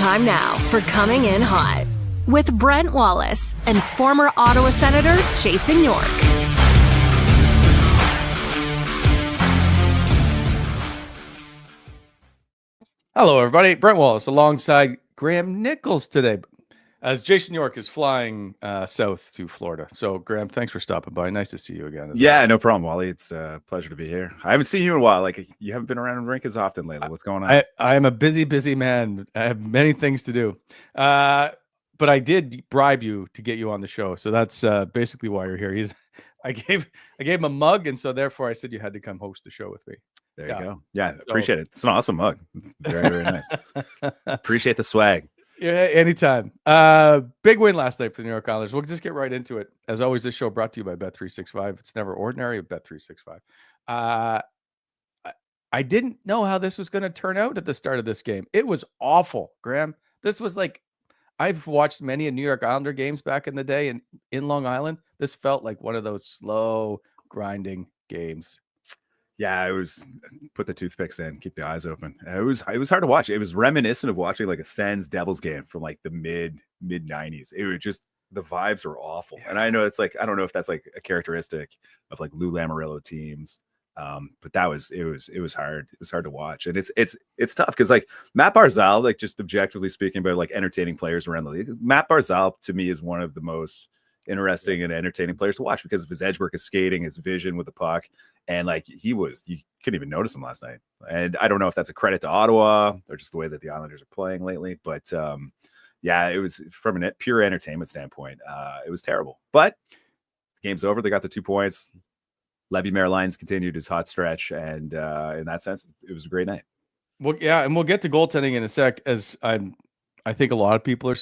Time now for Coming In Hot with Brent Wallace and former Ottawa Senator Jason York. Hello, everybody. Brent Wallace alongside Graeme Nichols today, as Jason York is flying south to Florida. So, Graeme, thanks for stopping by. Nice to see you again. Yeah, no problem, Wally. It's a pleasure to be here. I haven't seen you in a while. Like, you haven't been around rink as often lately. What's going on? I am a busy man. I have many things to do. But I did bribe you to get you on the show. So that's basically why you're here. I gave him a mug, and so therefore I said you had to come host the show with me. There you go. Yeah, appreciate it. It's an awesome mug. It's very nice. Appreciate the swag. Yeah, anytime. Big win last night for the New York Islanders. We'll just get right into it. As always, this show brought to you by Bet365. It's never ordinary at Bet365. I didn't know how this was going to turn out at the start of this game. It was awful, Graeme. This was like, I've watched many New York Islander games back in the day in Long Island. This felt like one of those slow, grinding games. Yeah, it was put the toothpicks in, keep the eyes open. It was hard to watch. It was reminiscent of watching like a Sens Devils game from like the mid 90s. It was just, the vibes were awful. And I know it's like, I don't know if that's like a characteristic of like Lou Lamoriello teams. But it was hard. It was hard to watch. And it's tough because like Matt Barzal, like just objectively speaking about like entertaining players around the league, Matt Barzal to me is one of the most interesting and entertaining players to watch because of his edge work, his skating, his vision with the puck. And like you couldn't even notice him last night. And I don't know if that's a credit to Ottawa or just the way that the Islanders are playing lately. But yeah, it was from a pure entertainment standpoint. It was terrible. But the game's over. They got the 2 points. Levy Merlines continued his hot stretch. And in that sense, it was a great night. Well, yeah, and we'll get to goaltending in a sec, as I think a lot of people are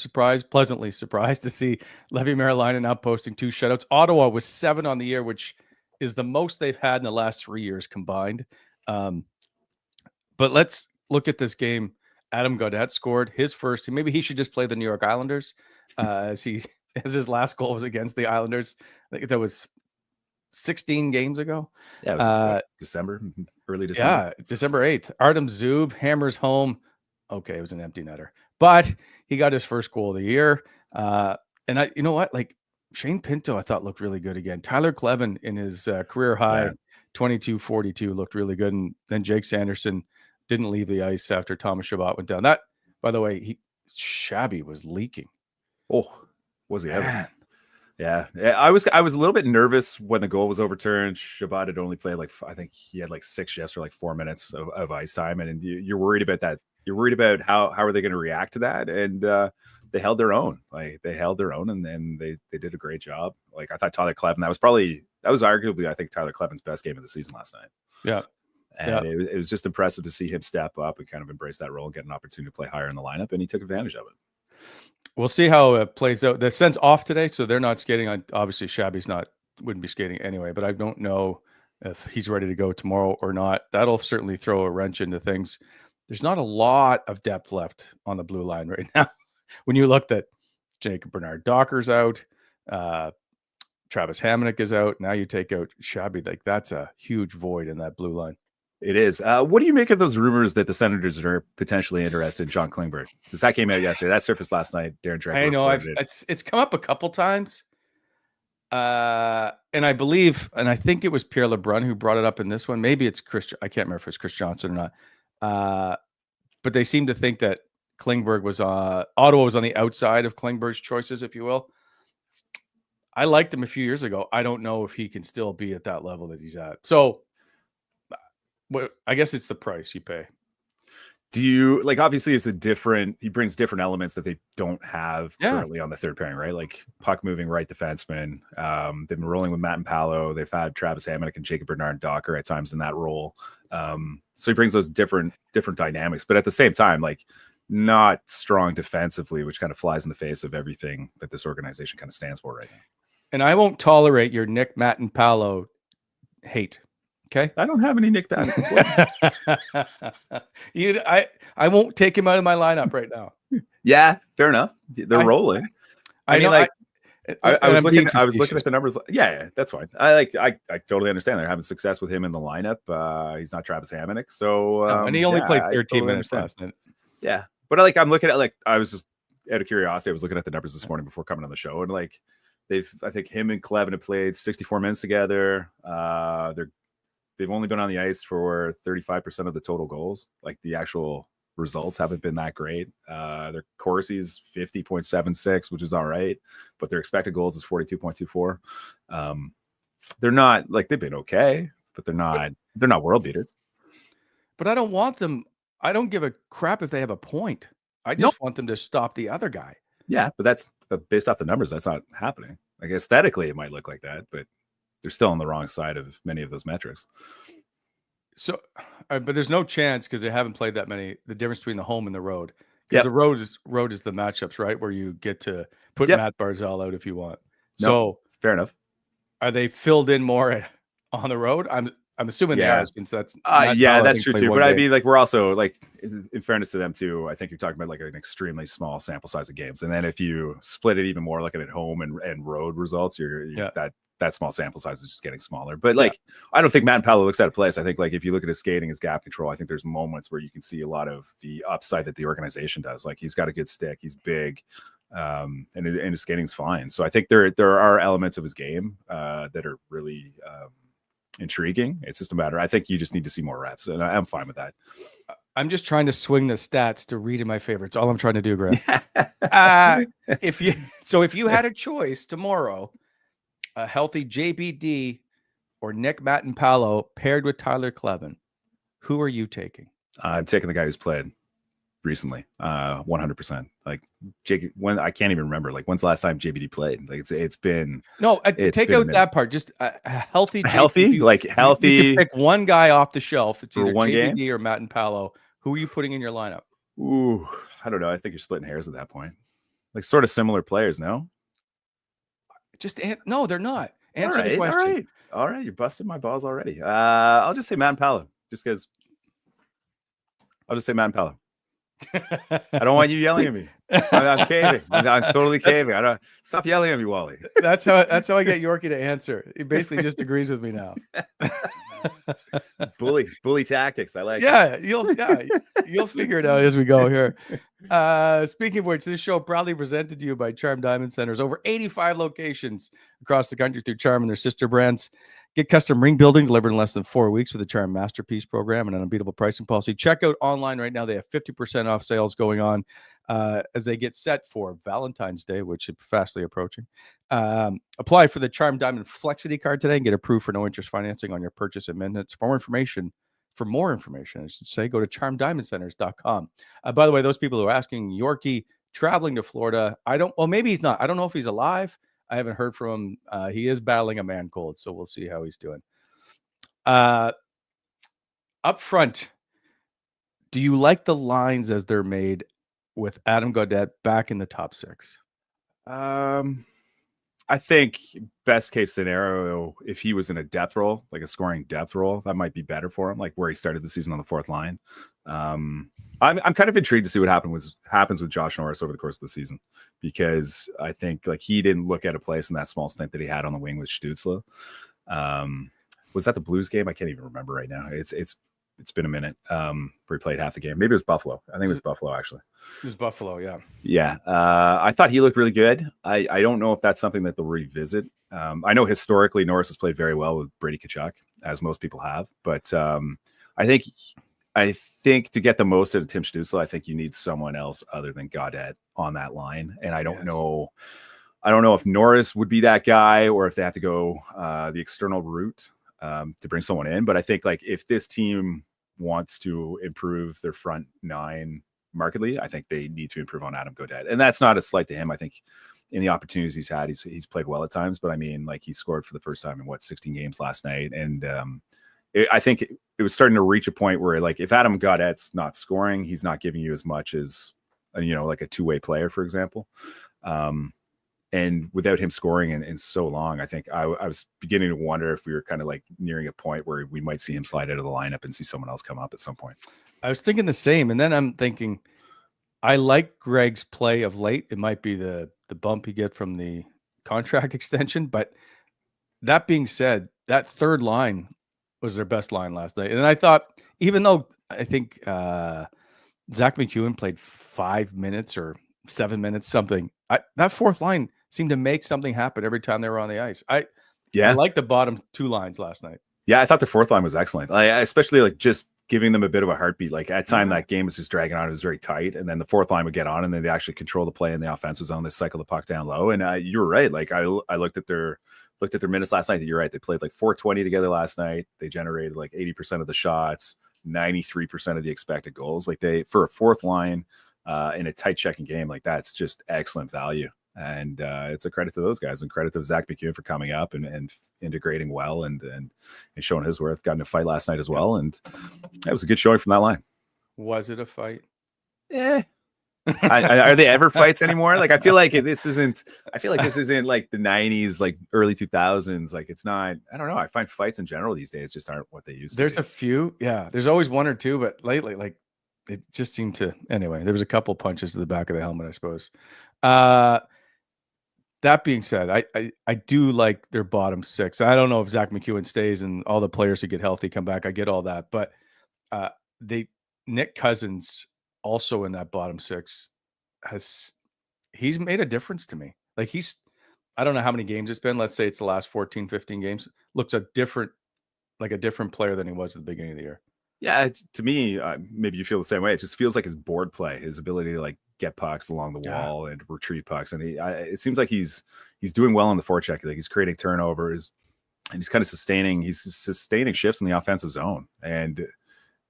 pleasantly surprised to see Levy Merlinen now posting 2 shutouts. Ottawa was 7 on the year, which is the most they've had in the last 3 years combined. But let's look at this game. Adam Gaudette scored his first. Maybe he should just play the New York Islanders as his last goal was against the Islanders. I think that was 16 games ago. Yeah, it was early December. Yeah, December 8th. Artem Zub hammers home. Okay, it was an empty netter, but he got his first goal of the year. And you know what? Like Shane Pinto, I thought looked really good again. Tyler Clevin in his career high 22-42 looked really good. And then Jake Sanderson didn't leave the ice after Thomas Chabot went down. That, by the way, Shabby was leaking. Oh, was he ever? Yeah, I was a little bit nervous when the goal was overturned. Chabot had only played I think he had like 6 shifts for like 4 minutes of ice time, and you're worried about that. You're worried about how are they going to react to that, and they held their own. Like they held their own, and then they did a great job. Like I thought Tyler Clevin, that was arguably I think Tyler Clevin's best game of the season last night. Yeah, and it was just impressive to see him step up and kind of embrace that role and get an opportunity to play higher in the lineup, and he took advantage of it. We'll see how it plays out. The Sens off today, so they're not skating. Obviously, Shabby's wouldn't be skating anyway, but I don't know if he's ready to go tomorrow or not. That'll certainly throw a wrench into things. There's not a lot of depth left on the blue line right now. When you looked at Jacob Bernard Docker's out, Travis Hamonic is out. Now you take out Shabby. Like that's a huge void in that blue line. It is. What do you make of those rumors that the Senators are potentially interested in John Klingberg? Because that came out yesterday. That surfaced last night. Darren Dreger. I know. It's come up a couple times. And I believe, and I think it was Pierre LeBrun who brought it up in this one. Maybe it's Chris. I can't remember if it's Chris Johnson or not. But they seem to think that Klingberg Ottawa was on the outside of Klingberg's choices, if you will. I liked him a few years ago. I don't know if he can still be at that level that he's at. So, I guess it's the price you pay. Do you obviously he brings different elements that they don't have currently on the third pairing, right? Like puck moving right defenseman. They've been rolling with Matt and Paolo. They've had Travis Hamonic and Jacob Bernard Docker at times in that role. So he brings those different dynamics, but at the same time, like not strong defensively, which kind of flies in the face of everything that this organization kind of stands for right now. And I won't tolerate your Nick, Matt, and Paolo hate. Okay, I don't have any Nick Patton. I won't take him out of my lineup right now. Yeah, fair enough. They're rolling. I was looking at the numbers. Yeah, that's fine. I totally understand. They're having success with him in the lineup. He's not Travis Hamonic, so and he only played 13 minutes last night. Yeah, But like I'm looking at like I was just out of curiosity, I was looking at the numbers this morning before coming on the show, and like I think him and Clevin have played 64 minutes together. They've only been on the ice for 35% of the total goals. Like the actual results haven't been that great. Their Corsi's 50.76, which is all right, but their expected goals is 42.24. They're not like they've been okay, but they're not world beaters. But I don't want them. I don't give a crap if they have a point. I just want them to stop the other guy. Yeah, but that's based off the numbers. That's not happening. Like aesthetically, it might look like that, but they're still on the wrong side of many of those metrics. So, but there's no chance because they haven't played that many. The difference between the home and the road, because the road is the matchups, right? Where you get to put Matt Barzal out if you want. So fair enough. Are they filled in more on the road? I'm assuming they are, since that's that's true too. But I mean, like we're also like, in fairness to them too, I think you're talking about like an extremely small sample size of games, and then if you split it even more, looking at home and road results, that small sample size is just getting smaller. But like, I don't think Matt Paolo looks out of place. I think like if you look at his skating, his gap control, I think there's moments where you can see a lot of the upside that the organization does. Like he's got a good stick, he's big, and his skating's fine. So I think there are elements of his game that are really intriguing. It's just a matter. I think you just need to see more reps, and I'm fine with that. I'm just trying to swing the stats to read in my favorites. All I'm trying to do, Graham. If you had a choice tomorrow, a healthy JBD or Nick Matt-Paolo paired with Tyler Clevin, who are you taking? I'm taking the guy who's played recently, 100%. Like Jake, when I can't even remember, like when's the last time JBD played? Like it's been take out that part. Just a healthy, healthy. You can pick one guy off the shelf. It's either one JBD game? or Matt-Paolo. Who are you putting in your lineup? Ooh, I don't know. I think you're splitting hairs at that point. Like sort of similar players, no? No, they're not. Answer the question. All right. You're busting my balls already. I'll just say Matt-Paolo, just because. I'll just say Matt-Paolo. I don't want you yelling at me. I'm caving. I'm totally caving. I don't stop yelling at me, Wally. That's how I get Yorkie to answer. He basically just agrees with me now. Bully tactics. I like. You'll figure it out as we go here. Speaking of which, this show proudly presented to you by Charm Diamond Centers. Over 85 locations across the country through Charm and their sister brands. Get custom ring building delivered in less than 4 weeks with the Charm Masterpiece program and an unbeatable pricing policy. Check out online right now. They have 50% off sales going on as they get set for Valentine's Day, which is fastly approaching. Apply for the Charm Diamond Flexity card today and get approved for no interest financing on your purchase in minutes. For more information, I should say, go to charmdiamondcenters.com. By the way, those people who are asking, Yorkie traveling to Florida, maybe he's not. I don't know if he's alive. I haven't heard from him. He is battling a man cold, so we'll see how he's doing. Up front, do you like the lines as they're made with Adam Gaudette back in the top six? I think best case scenario, if he was in a depth role, like a scoring depth role, that might be better for him, like where he started the season on the fourth line. I'm kind of intrigued to see what happens with Josh Norris over the course of the season, because I think like he didn't look at a place in that small stint that he had on the wing with Stützle. Was that the Blues game? I can't even remember right now. It's been a minute where he played half the game. Maybe it was Buffalo. I think it was Buffalo, actually. It was Buffalo, yeah. Yeah. I thought he looked really good. I don't know if that's something that they'll revisit. I know historically Norris has played very well with Brady Tkachuk, as most people have. But I think to get the most out of Tim Stützle, I think you need someone else other than Gaudette on that line. And I don't know if Norris would be that guy or if they have to go the external route to bring someone in. But I think like if this team wants to improve their front nine markedly, I think they need to improve on Adam Gaudette. And that's not a slight to him. I think in the opportunities he's had, he's played well at times. But I mean, like he scored for the first time in 16 games last night. And I think it was starting to reach a point where like if Adam Gaudette's not scoring, he's not giving you as much as, like a two-way player, for example. And without him scoring in so long, I think I was beginning to wonder if we were kind of like nearing a point where we might see him slide out of the lineup and see someone else come up at some point. I was thinking the same. And then I'm thinking, I like Greg's play of late. It might be the bump you get from the contract extension. But that being said, that third line was their best line last night. And I thought, even though I think Zach McEwen played 5 minutes or 7 minutes, something. That fourth line seemed to make something happen every time they were on the ice. I like the bottom two lines last night. Yeah, I thought the fourth line was excellent. Especially like just giving them a bit of a heartbeat. Like at time that game was just dragging on. It was very tight. And then the fourth line would get on and then they actually control the play in the offensive zone. They cycle the puck down low. And you were right. Like I looked at their minutes last night. You're right. They played like 420 together last night. They generated like 80% of the shots, 93% of the expected goals. Like for a fourth line in a tight checking game, like that's just excellent value. And it's a credit to those guys and credit to Zach McEwen for coming up and integrating well and showing his worth. Got in a fight last night as well. And that was a good showing from that line. Was it a fight? Yeah. Are they ever fights anymore? Like, I feel like this isn't like the 90s, like early 2000s. Like it's not, I don't know. I find fights in general these days just aren't what they used to be. There's a few. Yeah. There's always one or two, but lately, like it just seemed to, anyway, there was a couple punches to the back of the helmet, I suppose. That being said, I do like their bottom six. I don't know if Zach McEwen stays and all the players who get healthy come back. I get all that, but Nick Cousins also in that bottom six he's made a difference to me. Like I don't know how many games it's been. Let's say it's the last 14, 15 games. Looks a different player than he was at the beginning of the year. Yeah, to me, maybe you feel the same way. It just feels like his board play, his ability to like get pucks along the wall and retrieve pucks, and it seems like he's doing well on the forecheck. Like he's creating turnovers, and he's kind of sustaining shifts in the offensive zone, and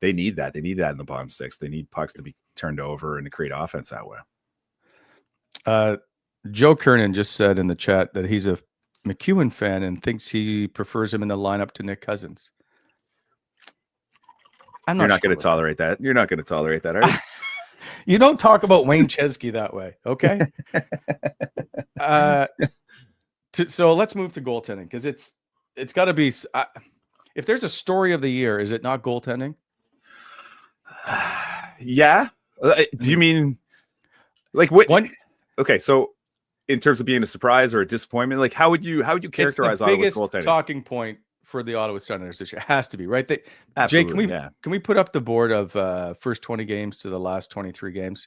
they need that. They need that in the bottom six. They need pucks to be turned over and to create offense that way. Joe Kernan just said in the chat that he's a McEwen fan and thinks he prefers him in the lineup to Nick Cousins. You're not going to tolerate that. You're not going to tolerate that, are you? You don't talk about Wayne Chesky that way, okay? So let's move to goaltending because it's got to be. If there's a story of the year, is it not goaltending? Yeah. Do you mean like what? Okay, so in terms of being a surprise or a disappointment, like how would you characterize Ottawa's goaltending? Talking point for the Ottawa Senators this year has to be right. Absolutely, Jay, can we put up the board of first 20 games to the last 23 games?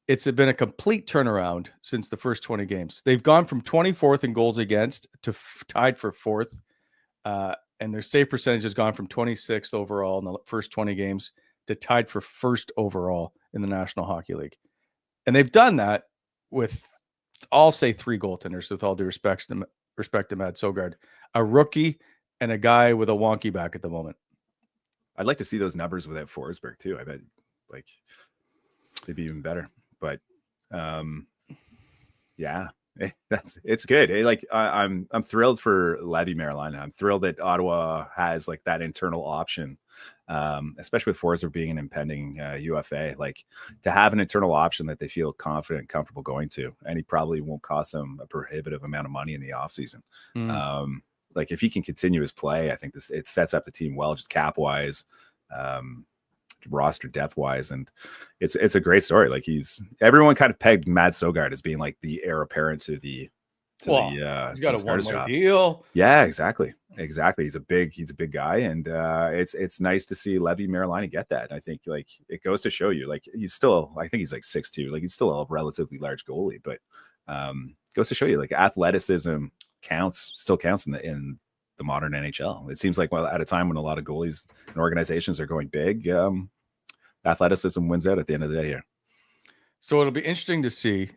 It's been a complete turnaround since the first 20 games. They've gone from 24th in goals against to tied for fourth, and their save percentage has gone from 26th overall in the first 20 games to tied for first overall in the National Hockey League. And they've done that with, I'll say, three goaltenders, with all due respect to Matt Sogard, a rookie and a guy with a wonky back at the moment. I'd like to see those numbers without Forsberg too. I bet like they'd be even better. But yeah, it's good. I'm thrilled for Levi Marilyn. I'm thrilled that Ottawa has like that internal option, especially with Forsberg being an impending UFA. Like to have an internal option that they feel confident and comfortable going to, and he probably won't cost them a prohibitive amount of money in the offseason. Like if he can continue his play, I think it sets up the team well, just cap wise, roster depth wise, and it's a great story. Like everyone kind of pegged Matt Sogard as being like the heir apparent to the he's got a one-way deal. Yeah, exactly. He's a big guy, and it's nice to see Levi Marilyn get that. And I think like it goes to show you, like I think he's like 6'2", like he's still a relatively large goalie, but goes to show you like athleticism still counts in the modern NHL. It seems like, well, at a time when a lot of goalies and organizations are going big, athleticism wins out at the end of the day here. So it'll be interesting to see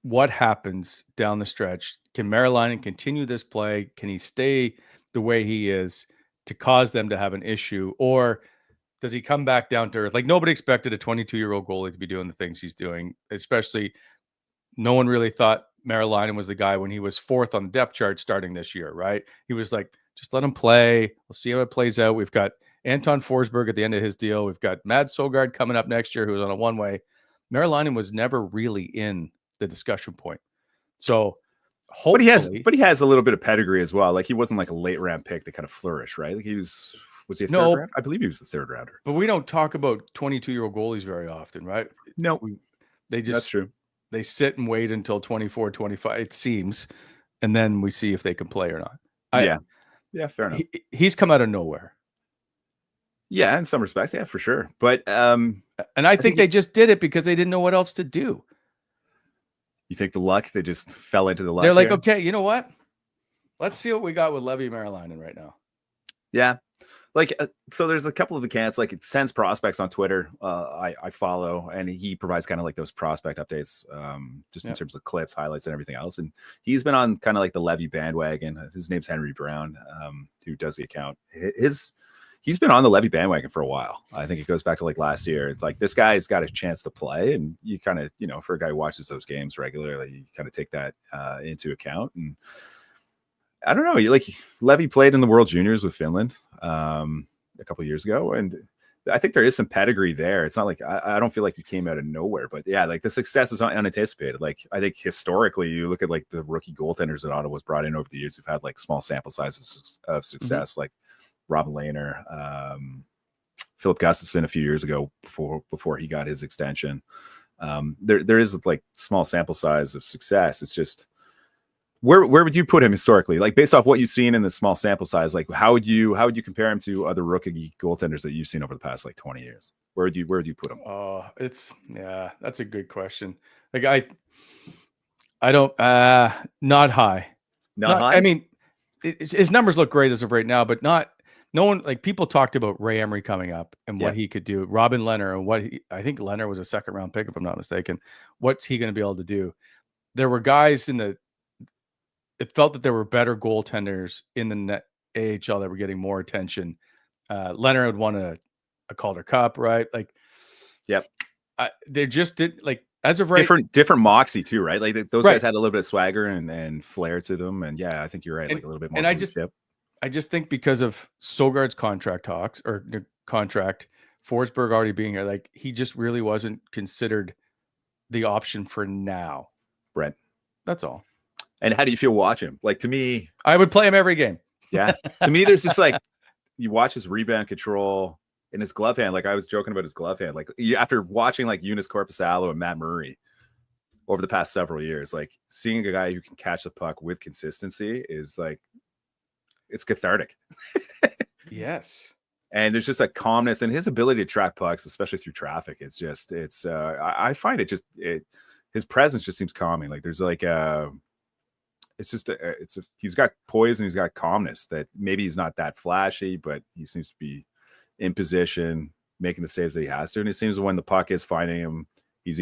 what happens down the stretch. Can Marilyn continue this play? Can he stay the way he is to cause them to have an issue? Or does he come back down to earth? Like nobody expected a 22-year-old goalie to be doing the things he's doing, especially no one really thought Marilyn was the guy when he was fourth on the depth chart starting this year, right? He was like, just let him play. We'll see how it plays out. We've got Anton Forsberg at the end of his deal. We've got Matt Sogard coming up next year, who was on a one-way. Marilyn was never really in the discussion point. So hopefully, but he has a little bit of pedigree as well. Like he wasn't like a late round pick that kind of flourished, right? Like was he a third round? I believe he was the third rounder. But we don't talk about 22-year-old goalies very often, right? No, that's true. They sit and wait until 24, 25, it seems, and then we see if they can play or not. Yeah, fair enough. He's come out of nowhere. Yeah, in some respects, yeah, for sure. But And I think they just did it because they didn't know what else to do. You think the luck, they just fell into the luck? They're like, here? okay, you know what? Let's see what we got with Levi Marilainen right now. Yeah. Like, so there's a couple of the camps, like it sends prospects on Twitter. I follow, and he provides kind of like those prospect updates, just in terms of clips, highlights, and everything else. And he's been on kind of like the Levy bandwagon. His name's Henry Brown, who does the account. He's been on the Levy bandwagon for a while. I think it goes back to like last year. It's like this guy's got a chance to play, and you kind of, for a guy who watches those games regularly, you kind of take that into account. And I don't know. Like Levy played in the World Juniors with Finland a couple of years ago, and I think there is some pedigree there. It's not like I don't feel like he came out of nowhere, but yeah, like the success is unanticipated. Like I think historically, you look at like the rookie goaltenders that Ottawa's brought in over the years who've had like small sample sizes of success, like Robin Lehner, Philip Gustafson a few years ago before he got his extension. There is like small sample size of success. It's just. Where would you put him historically? Like based off what you've seen in the small sample size, like how would you compare him to other rookie goaltenders that you've seen over the past like 20 years? Where would you put him? Oh, that's a good question. Like I don't not high. Not high. I mean, his numbers look great as of right now, but no one, like people talked about Ray Emery coming up and what he could do. Robin Lehner and I think Lehner was a second round pick if I'm not mistaken. What's he going to be able to do? There were guys it felt that there were better goaltenders in the AHL that were getting more attention. Leonard had won a Calder Cup, right? Like, yep. They just did like as of right. Different moxie too, right? Like those guys had a little bit of swagger and flair to them. And yeah, I think you're right. Like a little bit more. And I just think because of Sogard's contract talks or contract, Forsberg already being here, like he just really wasn't considered the option for now. Brent. That's all. And how do you feel watching him? Like to me, I would play him every game. Yeah. To me, there's just like you watch his rebound control in his glove hand. Like I was joking about his glove hand. Like after watching like Eunice Korpisalo and Matt Murray over the past several years, like seeing a guy who can catch the puck with consistency is like it's cathartic. Yes. And there's just a calmness and his ability to track pucks, especially through traffic. It's just I find his presence just seems calming. Like there's like he's got poise and he's got calmness that maybe he's not that flashy, but he seems to be in position, making the saves that he has to. And it seems when the puck is finding him, he's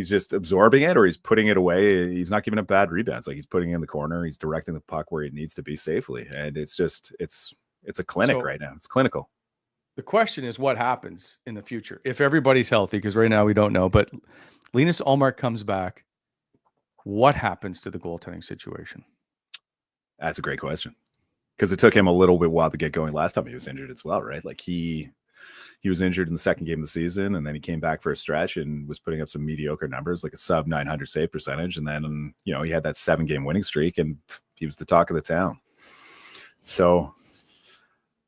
just absorbing it or he's putting it away. He's not giving up bad rebounds. Like he's putting it in the corner. He's directing the puck where it needs to be safely. And it's a clinic right now. It's clinical. The question is what happens in the future if everybody's healthy, because right now we don't know, but Linus Ullmark comes back. What happens to the goaltending situation? That's a great question. Because it took him a little bit while to get going last time he was injured as well, right? Like he was injured in the second game of the season, and then he came back for a stretch and was putting up some mediocre numbers, like a sub 900 save percentage. And then, he had that 7-game winning streak, and he was the talk of the town. So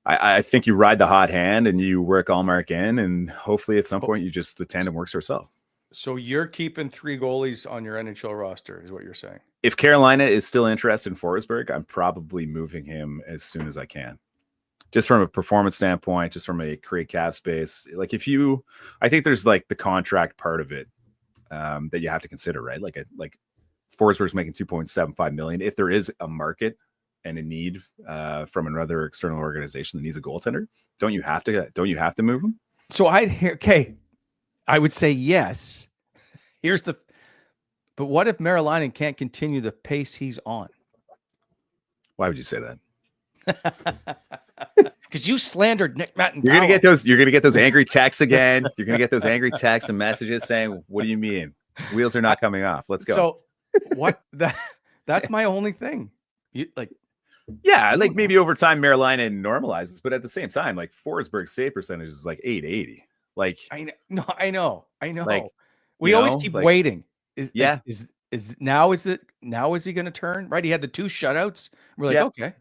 I think you ride the hot hand and you work Ullmark in, and hopefully at some point the tandem works for itself. So you're keeping 3 goalies on your NHL roster is what you're saying. If Carolina is still interested in Forsberg, I'm probably moving him as soon as I can. Just from a performance standpoint, just from a create cap space. Like I think there's like the contract part of it that you have to consider, right? Like Forsberg's making $2.75 million. If there is a market and a need from another external organization that needs a goaltender, don't you have to move him? So I would say yes. But what if Marilainen can't continue the pace he's on? Why would you say that? Because you slandered Nick Matt. You're gonna get those angry texts again. You're gonna get those angry texts and messages saying, "What do you mean? Wheels are not coming off. Let's go." So what? That's my only thing. Like maybe over time Marilainen normalizes, but at the same time, like Forsberg's save percentage is like 880. Like I know. Like, we always keep waiting. Is he going to turn? Right? He had the 2 shutouts. We're like, okay.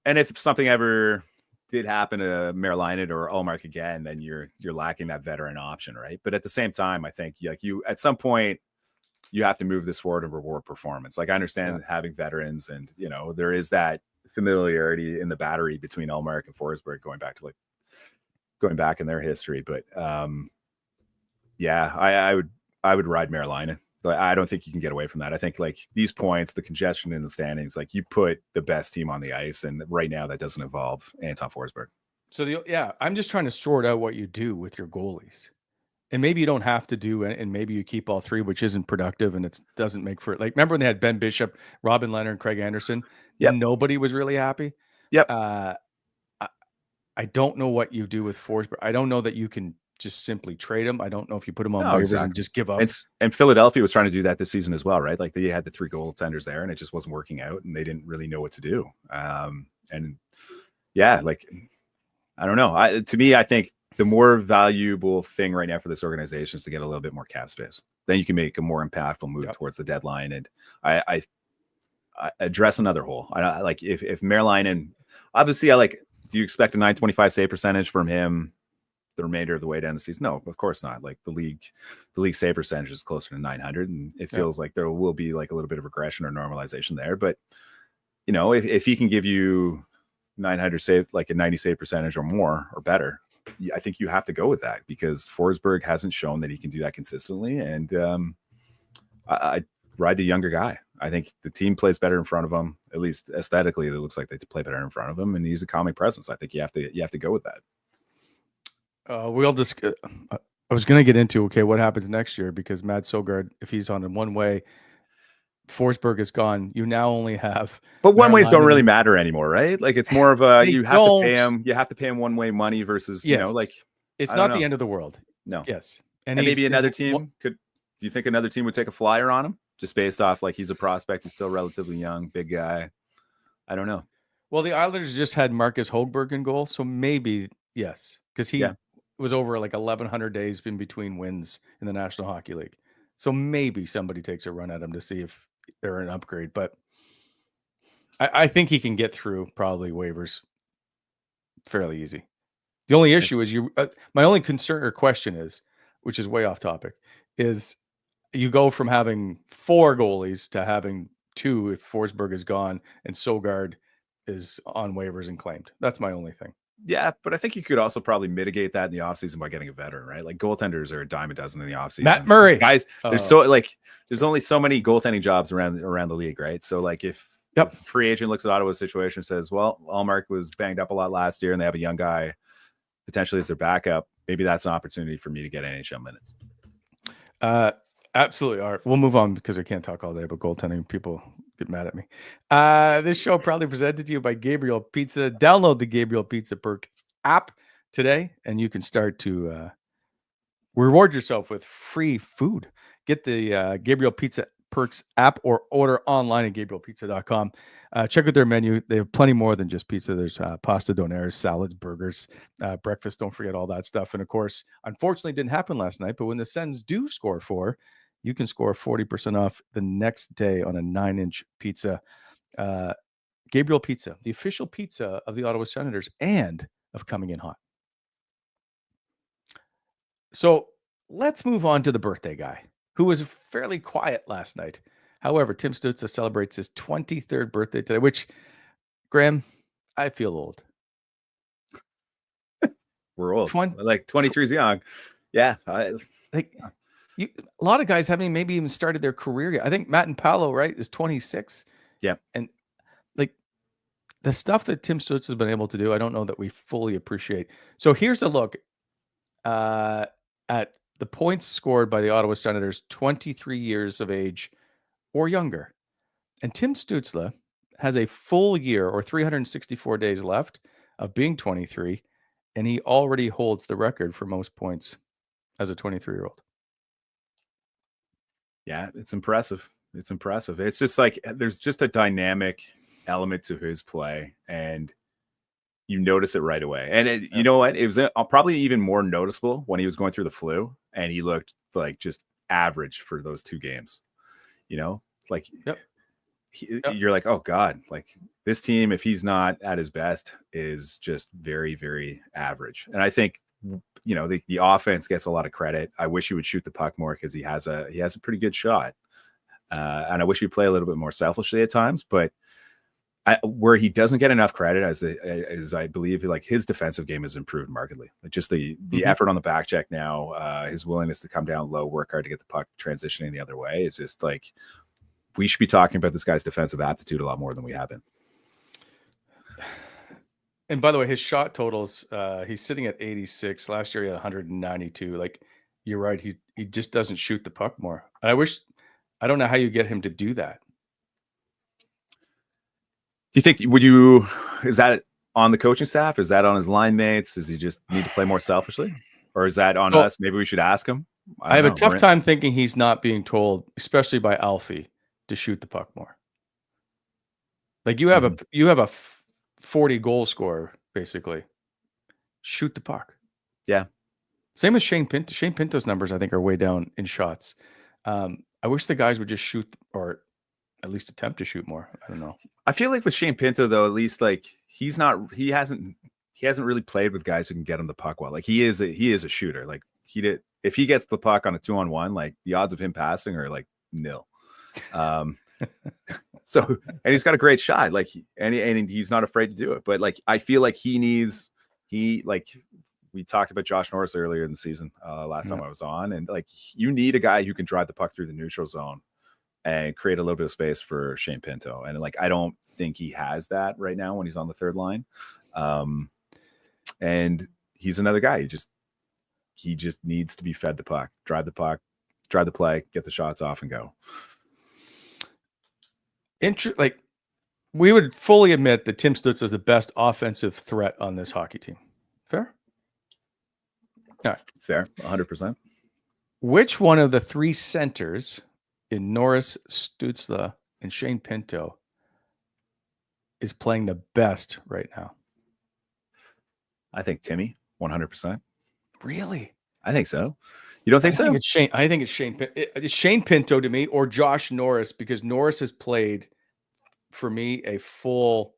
And if something ever did happen to Marilainen or Ullmark again, then you're lacking that veteran option, right? But at the same time, I think you at some point you have to move this forward and reward performance. Like I understand having veterans and there is that familiarity in the battery between Ullmark and Forsberg going back in their history. But yeah, I would ride Maryline. But I don't think you can get away from that. I think like these points, the congestion in the standings, like you put the best team on the ice, and right now that doesn't involve Anton Forsberg. So I'm just trying to sort out what you do with your goalies. And maybe you don't have to do it, and maybe you keep all three, which isn't productive, and it doesn't make for it. Like, remember when they had Ben Bishop, Robin Leonard, and Craig Anderson? Yep. Nobody was really happy. Yep. I don't know what you do with Forsberg. I don't know that you can just simply trade him. I don't know if you put him on waivers and just give up. And Philadelphia was trying to do that this season as well, right? Like they had the 3 goaltenders there, and it just wasn't working out, and they didn't really know what to do. And yeah, like I don't know. To me, I think the more valuable thing right now for this organization is to get a little bit more cap space. Then you can make a more impactful move towards the deadline. And I address another hole. I like if Maryline, and obviously do you expect a 925 save percentage from him the remainder of the way down the season? No, of course not. Like the league save percentage is closer to 900, and it feels like there will be like a little bit of regression or normalization there. But you know, if he can give you 900 save, like a 90 save percentage or more or better, I think you have to go with that, because Forsberg hasn't shown that he can do that consistently. And I ride the younger guy. I think the team plays better in front of him. At least aesthetically, it looks like they play better in front of him, and he's a calming presence. I think you have to go with that. We'll just. I was going to get into what happens next year, because Matt Sogard, if he's on in one way, Forsberg is gone. You now only have. But one ways don't really matter anymore, right? Like it's more of a you have to pay him. You have to pay him one way money versus you know, like it's not the end of the world. No. Yes, and maybe another team could. Do you think another team would take a flyer on him just based off like he's a prospect, he's still relatively young, big guy? I don't know. Well, the Islanders just had Marcus Högberg in goal, so maybe yes, because he was over like 1,100 days in between wins in the National Hockey League. So maybe somebody takes a run at him to see if they're an upgrade. But I think he can get through probably waivers fairly easy. The only issue is my only concern or question is, which is way off topic, is you go from having 4 goalies to having 2 if Forsberg is gone and Sogard is on waivers and claimed. That's my only thing. Yeah, but I think you could also probably mitigate that in the offseason by getting a veteran, right? Like goaltenders are a dime a dozen in the offseason. Matt Murray. Guys, there's only so many goaltending jobs around the league, right? So like if a free agent looks at Ottawa's situation and says, well, Ullmark was banged up a lot last year and they have a young guy potentially as their backup, maybe that's an opportunity for me to get NHL minutes. Absolutely. All right. We'll move on because I can't talk all day about goaltending. People get mad at me. This show proudly presented to you by Gabriel Pizza. Download the Gabriel Pizza Perks app today, and you can start to reward yourself with free food. Get the Gabriel Pizza Perks app or order online at gabrielpizza.com. Check out their menu. They have plenty more than just pizza. There's pasta donaires, salads, burgers, breakfast. Don't forget all that stuff. And of course, unfortunately, it didn't happen last night, but when the Sens do score 4, you can score 40% off the next day on a 9-inch pizza. Gabriel Pizza, the official pizza of the Ottawa Senators and of Coming In Hot. So let's move on to the birthday guy, who was fairly quiet last night. However, Tim Stützle celebrates his 23rd birthday today, which, Graeme, I feel old. We're old. Like 23 is young. Yeah. A lot of guys haven't maybe even started their career yet. I think Matt and Paolo, right, is 26. Yeah. And like the stuff that Tim Stützle has been able to do, I don't know that we fully appreciate. So here's a look at the points scored by the Ottawa Senators, 23 years of age or younger. And Tim Stützle has a full year or 364 days left of being 23, and he already holds the record for most points as a 23-year-old. Yeah, it's impressive. It's impressive. It's just like there's just a dynamic element to his play, and you notice it right away. And you know what? It was probably even more noticeable when he was going through the flu, and he looked like just average for those 2 games. You know, like you're like, oh God, like this team, if he's not at his best, is just very, very average. And I think, you know, the offense gets a lot of credit. I wish he would shoot the puck more because he has a pretty good shot. And I wish he'd play a little bit more selfishly at times, but where he doesn't get enough credit as I believe like his defensive game has improved markedly. Like just the effort on the back check now, his willingness to come down low, work hard to get the puck transitioning the other way. It's just like we should be talking about this guy's defensive aptitude a lot more than we have been. And by the way, his shot totals, he's sitting at 86. Last year he had 192. Like you're right, he just doesn't shoot the puck more. I don't know how you get him to do that. Do you think is that on the coaching staff? Is that on his line mates? Does he just need to play more selfishly? Or is that on us? Maybe we should ask him. I have a tough time thinking he's not being told, especially by Alfie, to shoot the puck more. Like you have a 40 goal scorer, basically. Shoot the puck. Yeah. Same as Shane Pinto. Shane Pinto's numbers, I think, are way down in shots. I wish the guys would just shoot or at least attempt to shoot more. I don't know. I feel like with Shane Pinto, though, at least like he hasn't really played with guys who can get him the puck well. Like he is a shooter. Like if he gets the puck on a 2-on-1, like the odds of him passing are like nil. So, and he's got a great shot. Like, and he's not afraid to do it. But like, I feel like we talked about Josh Norris earlier in the season, last time I was on, and like, you need a guy who can drive the puck through the neutral zone and create a little bit of space for Shane Pinto. And like, I don't think he has that right now when he's on the third line. And he's another guy. He just needs to be fed the puck, drive the play, get the shots off and go. Like we would fully admit that Tim Stützle is the best offensive threat on this hockey team. Fair? All right. Fair. 100%. Which one of the three centers in Norris, Stützle, and Shane Pinto is playing the best right now? I think Timmy, 100%. Really? I think so. You don't think so? I think it's Shane Pinto to me, or Josh Norris, because Norris has played for me a full,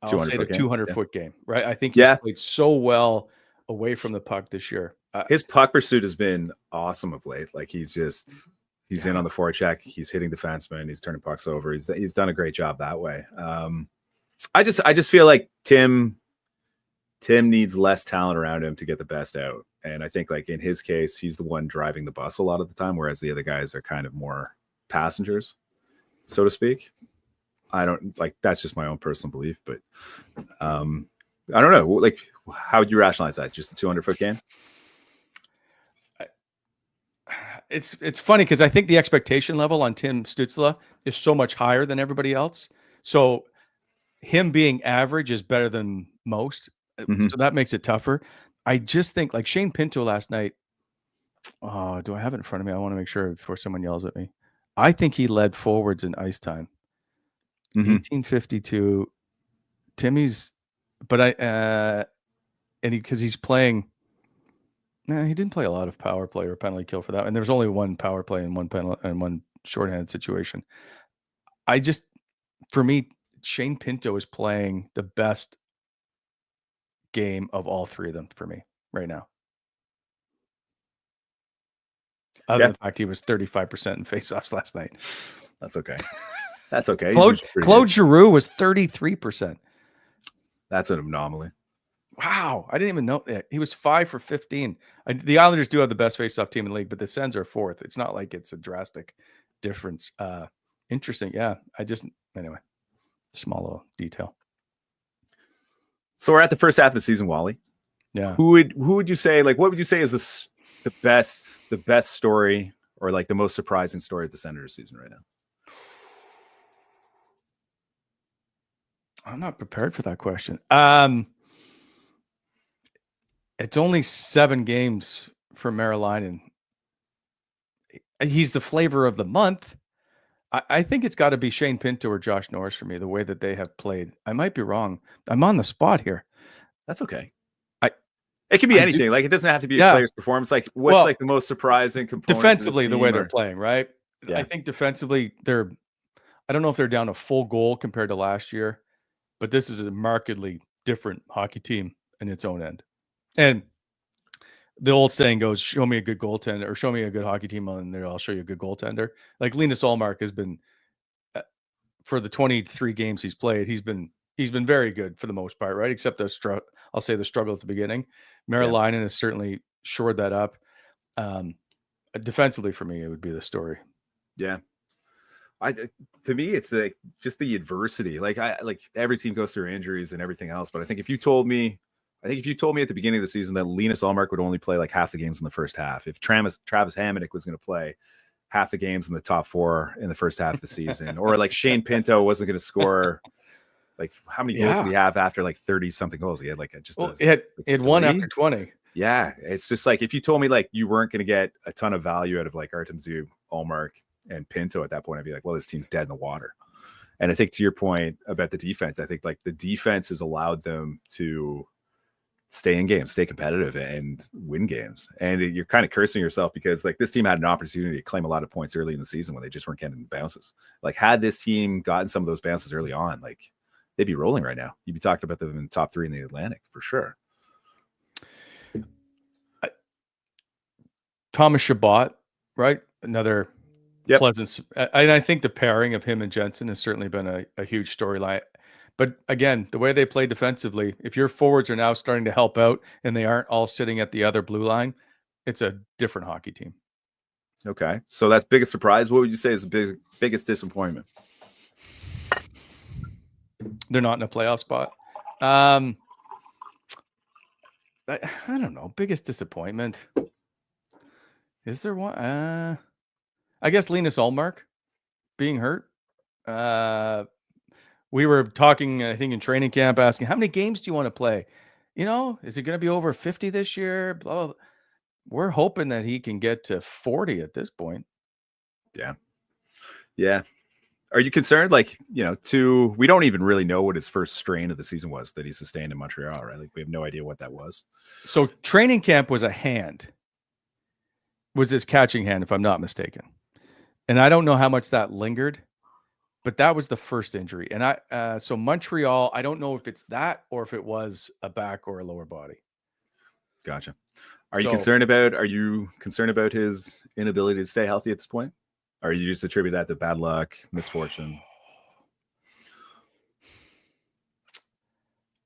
I'll say the 200-foot game, right? I think he's played so well away from the puck this year. His puck pursuit has been awesome of late. Like he's in on the forecheck. He's hitting defensemen. He's turning pucks over. He's done a great job that way. I just feel like Tim needs less talent around him to get the best out. And I think like in his case, he's the one driving the bus a lot of the time, whereas the other guys are kind of more passengers, so to speak. I don't like, that's just my own personal belief, but I don't know. Like, how would you rationalize that? Just the 200-foot game? It's funny because I think the expectation level on Tim Stützle is so much higher than everybody else. So him being average is better than most. So that makes it tougher. I just think like Shane Pinto last night. Oh, do I have it in front of me? I want to make sure before someone yells at me. I think he led forwards in ice time. 1852. Timmy's, but because he's playing. Nah, he didn't play a lot of power play or penalty kill for that, and there was only one power play and one penalty and one shorthanded situation. For me, Shane Pinto is playing the best game of all three of them for me right now. Other than the fact he was 35% in faceoffs last night. That's okay. That's okay. Claude Giroux was 33%. That's an anomaly. Wow. I didn't even know that. He was 5 for 15. The Islanders do have the best faceoff team in the league, but the Sens are fourth. It's not like it's a drastic difference. Interesting. Yeah. Anyway, small little detail. So we're at the first half of the season, Wally. Yeah. Who would you say, like, what would you say is the best story or like the most surprising story of the Senators season right now? I'm not prepared for that question. It's only 7 games for Marilainen. He's the flavor of the month. I think it's got to be Shane Pinto or Josh Norris for me, the way that they have played. I might be wrong. I'm on the spot here. That's okay. It can be anything. Like, it doesn't have to be a player's performance. Like, what's like the most surprising component defensively, the way they're playing, right? Yeah. I think defensively, I don't know if they're down a full goal compared to last year, but this is a markedly different hockey team in its own end. And the old saying goes, show me a good goaltender or show me a good hockey team and there I'll show you a good goaltender. Like Linus Ullmark has been for the 23 games he's played, he's been very good for the most part, right? Except I'll say the struggle at the beginning. Marylainen has certainly shored that up. Defensively for me, it would be the story. Yeah. To me, it's like just the adversity. Like every team goes through injuries and everything else. But I think if you told me at the beginning of the season that Linus Ullmark would only play like half the games in the first half, if Travis Hamonic was going to play half the games in the top 4 in the first half of the season, or like Shane Pinto wasn't going to score, like how many goals did he have after like 30 something goals? He had like it had 1 after 20. Yeah, it's just like if you told me like you weren't going to get a ton of value out of like Artem Zub, Ullmark, and Pinto at that point, I'd be like, well, this team's dead in the water. And I think to your point about the defense, I think like the defense has allowed them to stay in games, stay competitive, and win games. And you're kind of cursing yourself because like this team had an opportunity to claim a lot of points early in the season when they just weren't getting the bounces. Like had this team gotten some of those bounces early on, like they'd be rolling right now. You'd be talking about them in the top 3 in the Atlantic for sure. Thomas Chabot, right? Another pleasant. And I think the pairing of him and Jensen has certainly been a huge storyline. But again, the way they play defensively, if your forwards are now starting to help out and they aren't all sitting at the other blue line, it's a different hockey team. Okay. So that's biggest surprise. What would you say is the biggest disappointment? They're not in a playoff spot. I don't know. Biggest disappointment. Is there one? I guess Linus Ullmark being hurt. We were talking, I think, in training camp, asking how many games do you want to play? Is it going to be over 50 this year? Blah, blah, blah. We're hoping that he can get to 40 at this point. Yeah. Yeah. Are you concerned? Like, we don't even really know what his first strain of the season was that he sustained in Montreal, right? Like, we have no idea what that was. So training camp was was his catching hand, if I'm not mistaken. And I don't know how much that lingered, but that was the first injury. And so Montreal, I don't know if it's that or if it was a back or a lower body. Gotcha. Are you concerned about his inability to stay healthy at this point? Or you just attribute that to bad luck, misfortune?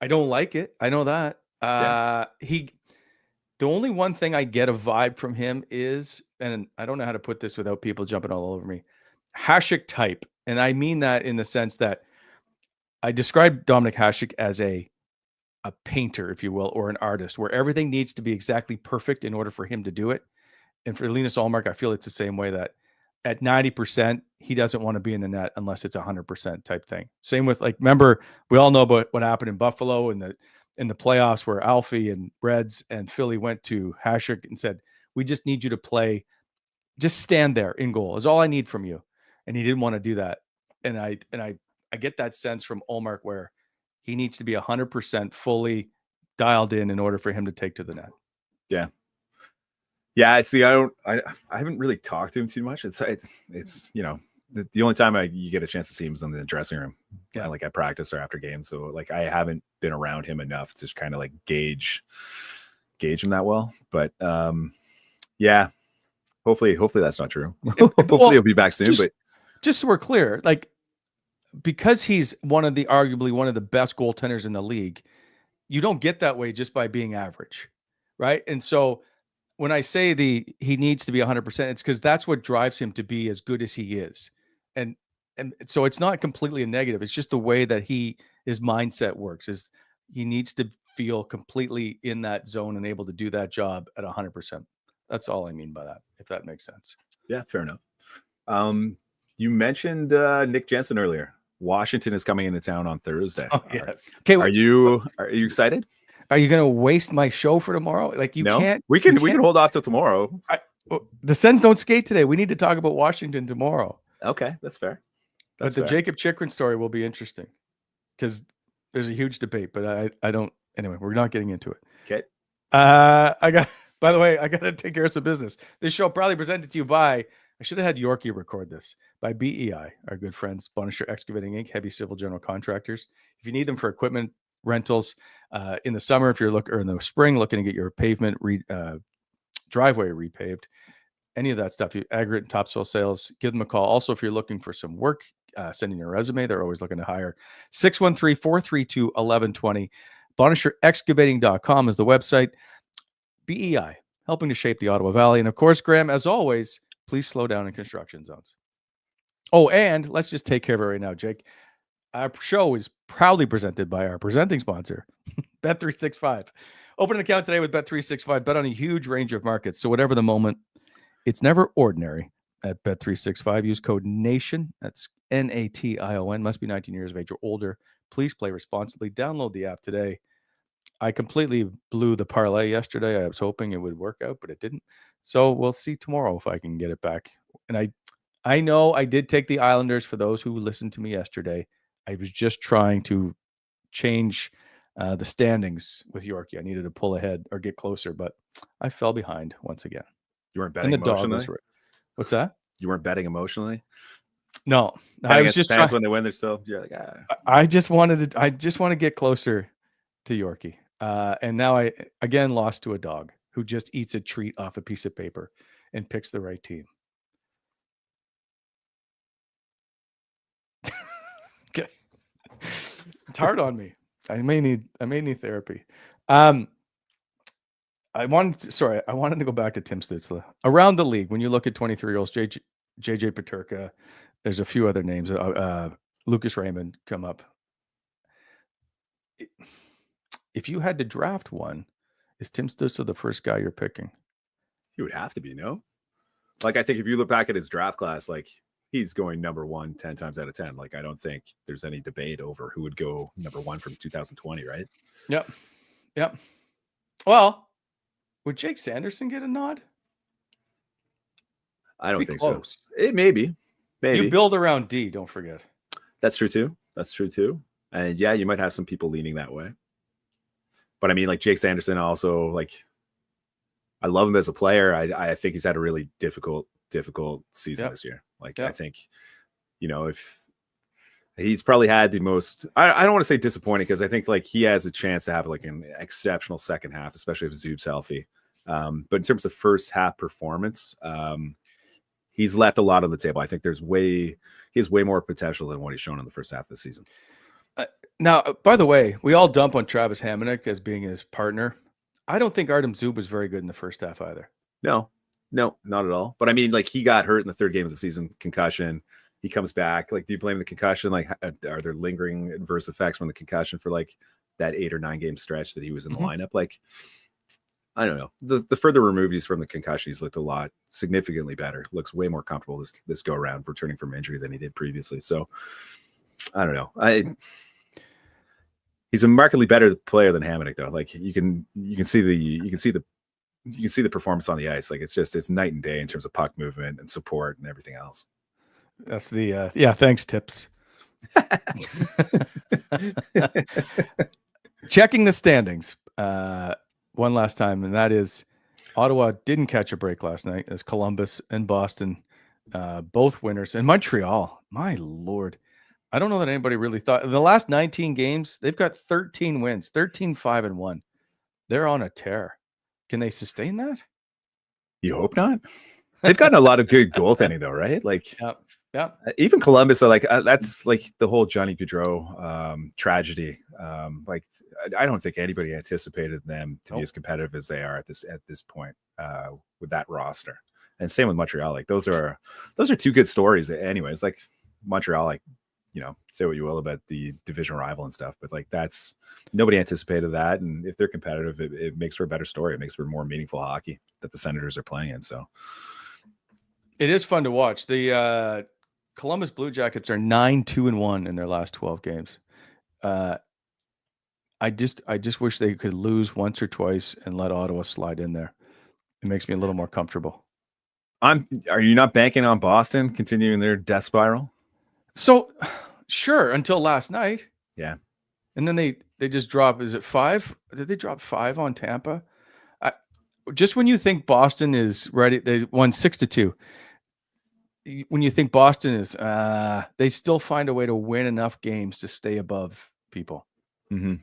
I don't like it. I know that. The only one thing I get a vibe from him is, and I don't know how to put this without people jumping all over me, Hasek type. And I mean that in the sense that I describe Dominic Hasek as a painter, if you will, or an artist, where everything needs to be exactly perfect in order for him to do it. And for Linus Ullmark, I feel it's the same way, that at 90%, he doesn't want to be in the net unless it's 100% type thing. Same with, like, remember, we all know about what happened in Buffalo in the playoffs where Alfie and Reds and Philly went to Hasek and said, we just need you to play, just stand there in goal is all I need from you. And he didn't want to do that. And I get that sense from Ullmark where he needs to be 100% fully dialed in order for him to take to the net. Yeah. Yeah. See, I haven't really talked to him too much. It's the only time you get a chance to see him is in the dressing room, like at practice or after games. So like, I haven't been around him enough to kind of like gauge him that well, but yeah, hopefully that's not true. Hopefully he'll be back soon, but just so we're clear, like, because he's arguably one of the best goaltenders in the league, you don't get that way just by being average. Right. And so when I say he needs to be 100%, it's because that's what drives him to be as good as he is. And so it's not completely a negative. It's just the way that his mindset works is he needs to feel completely in that zone and able to do that job at 100%. That's all I mean by that, if that makes sense. Yeah, fair enough. You mentioned Nick Jensen earlier. Washington is coming into town on Thursday. Oh, yes. Okay. Are you excited? Are you going to waste my show for tomorrow? Like, you can't. We can hold off till tomorrow. The Sens don't skate today. We need to talk about Washington tomorrow. Okay, that's fair. But the Jacob Chychrun story will be interesting because there's a huge debate. But I don't. Anyway, we're not getting into it. Okay. By the way, I got to take care of some business. This show probably presented to you by. I should have had Yorkie record this, by BEI, our good friends, Bonisher Excavating Inc., heavy civil general contractors. If you need them for equipment rentals in the summer, or in the spring, looking to get your pavement driveway repaved, any of that stuff, you aggregate and topsoil sales, give them a call. Also, if you're looking for some work send in your resume. They're always looking to hire. 613-432-1120. BonnecherExcavating.com is the website. BEI, helping to shape the Ottawa Valley. And of course, Graeme, as always, please slow down in construction zones. Oh, and let's just take care of it right now, Jake. Our show is proudly presented by our presenting sponsor, Bet365. Open an account today with Bet365. Bet on a huge range of markets. So whatever the moment, it's never ordinary at Bet365. Use code NATION. That's NATION. Must be 19 years of age or older. Please play responsibly. Download the app today. I completely blew the parlay yesterday. I was hoping it would work out, but it didn't. So we'll see tomorrow if I can get it back. And I know I did take the Islanders for those who listened to me yesterday. I was just trying to change the standings with Yorkie. I needed to pull ahead or get closer, but I fell behind once again. You weren't betting emotionally? What's that? You weren't betting emotionally? No. I was just trying. When they win, they're still, you're like, I just want to get closer to Yorkie. And now I again lost to a dog who just eats a treat off a piece of paper and picks the right team. Okay. It's hard on me. I may need therapy. I wanted to go back to Tim Stützle. Around the league, when you look at 23-year-olds, JJ Peterka, there's a few other names. Lucas Raymond come up. If you had to draft one, is Tim Stützle the first guy you're picking? He would have to be, no? Like, I think if you look back at his draft class, like, he's going number 1 10 times out of 10. Like, I don't think there's any debate over who would go number 1 from 2020, right? Yep. Well, would Jake Sanderson get a nod? I don't think close. So. It maybe. You build around D, don't forget. That's true too. And yeah, you might have some people leaning that way. But I mean, like Jake Sanderson also, like, I love him as a player. I think he's had a really difficult season this year. Like, I think, if he's probably had the most, I don't want to say disappointing, because I think like he has a chance to have like an exceptional second half, especially if Zub's healthy. But in terms of first half performance, he's left a lot on the table. I think he has way more potential than what he's shown in the first half of the season. Now, by the way, we all dump on Travis Hamonic as being his partner. I don't think Artem Zub was very good in the first half either. No, not at all. But I mean, like, he got hurt in the third game of the season, concussion. He comes back. Like, do you blame the concussion? Like, are there lingering adverse effects from the concussion for like that 8 or 9 game stretch that he was in the lineup? Like, I don't know. The further removed he's from the concussion, he's looked significantly better. Looks way more comfortable this go around returning from injury than he did previously. So I don't know. He's a markedly better player than Hamonic, though. Like, you can see the performance on the ice. Like, it's night and day in terms of puck movement and support and everything else. That's the thanks, Tips. Checking the standings one last time, and that is Ottawa didn't catch a break last night as Columbus and Boston both winners, and Montreal, my Lord, I don't know that anybody really thought. In the last 19 games, they've got 13 wins, 13-5-1. They're on a tear. Can they sustain that? You hope not. They've gotten a lot of good goaltending, though, right? Like, yeah. Even Columbus, that's like the whole Johnny Gaudreau tragedy. Like, I don't think anybody anticipated them to be as competitive as they are at this point with that roster. And same with Montreal. Like, those are 2 good stories. Anyways, like Montreal, like, say what you will about the division rival and stuff, but like, that's, nobody anticipated that. And if they're competitive, it makes for a better story. It makes for more meaningful hockey that the Senators are playing in. So it is fun to watch. The Columbus Blue Jackets are 9-2-1 in their last 12 games. I just wish they could lose once or twice and let Ottawa slide in there. It makes me a little more comfortable. Are you not banking on Boston continuing their death spiral? So, sure, until last night. Yeah. And then they just drop, is it 5? Did they drop 5 on Tampa? Just when you think Boston is ready, they won 6-2. When you think Boston is, they still find a way to win enough games to stay above people. Mm-hmm.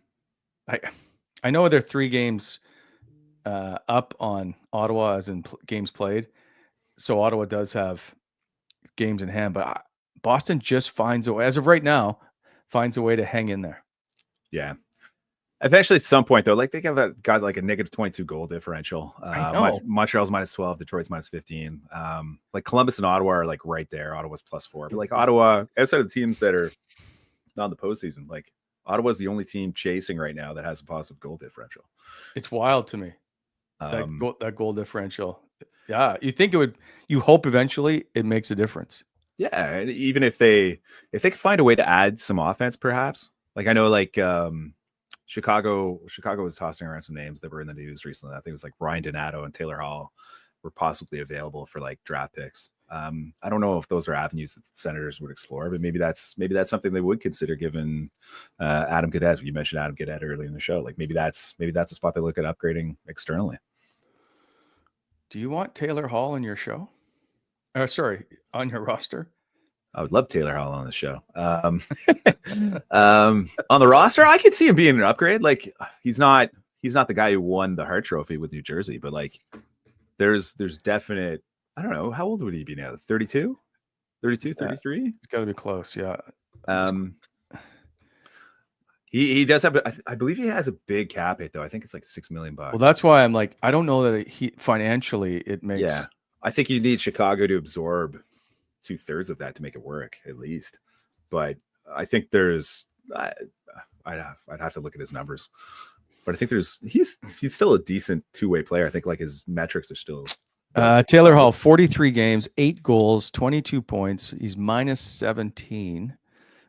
I know they're 3 games up on Ottawa as in games played. So Ottawa does have games in hand, but Boston just finds a way, as of right now, finds a way to hang in there. Yeah. Eventually, at some point, though, like they got like a negative 22 goal differential. I know. Montreal's minus 12, Detroit's minus 15. Like Columbus and Ottawa are like right there. Ottawa's plus 4. But like Ottawa, outside of the teams that are not in the postseason, like Ottawa's the only team chasing right now that has a positive goal differential. It's wild to me. That goal differential. Yeah. You think it would, you hope eventually it makes a difference. Yeah. And even if they could find a way to add some offense, perhaps. Like I know like Chicago was tossing around some names that were in the news recently. I think it was like Ryan Donato and Taylor Hall were possibly available for like draft picks. I don't know if those are avenues that the Senators would explore, but maybe that's something they would consider given Adam Gaudette. You mentioned Adam Gaudette earlier in the show. Like maybe that's a spot they look at upgrading externally. Do you want Taylor Hall in your show? On your roster? I would love Taylor Hall on the show. On the roster, I could see him being an upgrade. Like he's not the guy who won the Hart Trophy with New Jersey, but like there's definite, I don't know, how old would he be now? 32, 33? It's got to be close, yeah. He does have, I believe he has a big cap hit though. I think it's like $6 million. Well, that's why I'm like, I don't know that he financially it makes. Yeah, I think you need Chicago to absorb 2/3 of that to make it work at least. But I think there's, I'd have to look at his numbers. But I think he's still a decent two-way player. I think like his metrics are still. Taylor Hall, 43 games, 8 goals, 22 points. He's minus 17.